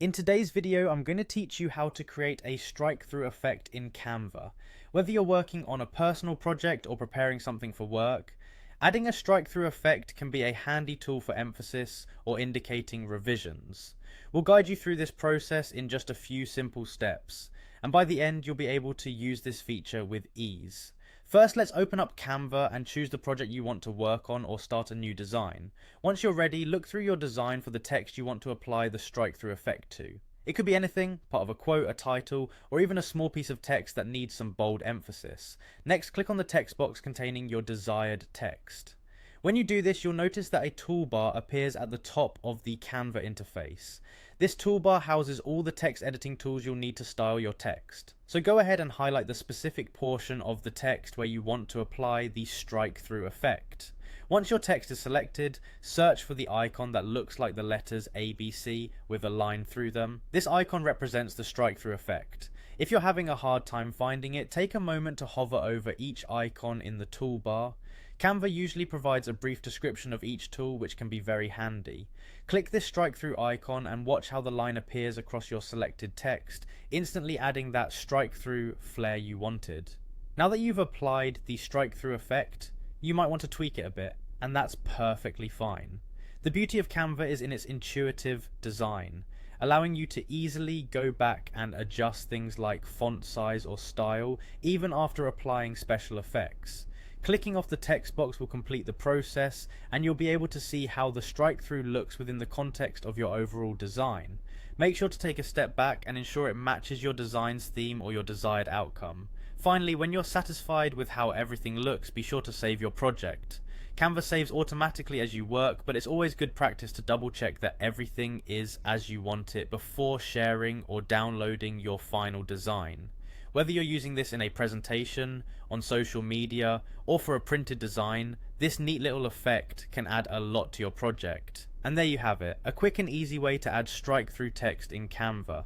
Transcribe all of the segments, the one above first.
In today's video, I'm going to teach you how to create a strike-through effect in Canva. Whether you're working on a personal project or preparing something for work, adding a strike-through effect can be a handy tool for emphasis or indicating revisions. We'll guide you through this process in just a few simple steps, and by the end you'll be able to use this feature with ease. First, let's open up Canva and choose the project you want to work on or start a new design. Once you're ready, look through your design for the text you want to apply the strike-through effect to. It could be anything, part of a quote, a title, or even a small piece of text that needs some bold emphasis. Next, click on the text box containing your desired text. When you do this, you'll notice that a toolbar appears at the top of the Canva interface. This toolbar houses all the text editing tools you'll need to style your text. So go ahead and highlight the specific portion of the text where you want to apply the strike-through effect. Once your text is selected, search for the icon that looks like the letters ABC with a line through them. This icon represents the strike-through effect. If you're having a hard time finding it, take a moment to hover over each icon in the toolbar. Canva usually provides a brief description of each tool, which can be very handy. Click this strike-through icon and watch how the line appears across your selected text, instantly adding that strike-through flair you wanted. Now that you've applied the strike-through effect, you might want to tweak it a bit, and that's perfectly fine. The beauty of Canva is in its intuitive design, allowing you to easily go back and adjust things like font size or style, even after applying special effects. Clicking off the text box will complete the process, and you'll be able to see how the strike-through looks within the context of your overall design. Make sure to take a step back and ensure it matches your design's theme or your desired outcome. Finally, when you're satisfied with how everything looks, be sure to save your project. Canva saves automatically as you work, but it's always good practice to double check that everything is as you want it before sharing or downloading your final design. Whether you're using this in a presentation, on social media, or for a printed design, this neat little effect can add a lot to your project. And there you have it, a quick and easy way to add strike-through text in Canva.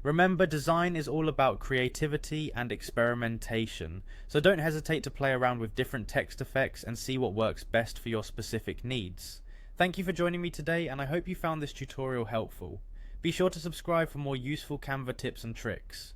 Remember, design is all about creativity and experimentation, so don't hesitate to play around with different text effects and see what works best for your specific needs. Thank you for joining me today, and I hope you found this tutorial helpful. Be sure to subscribe for more useful Canva tips and tricks.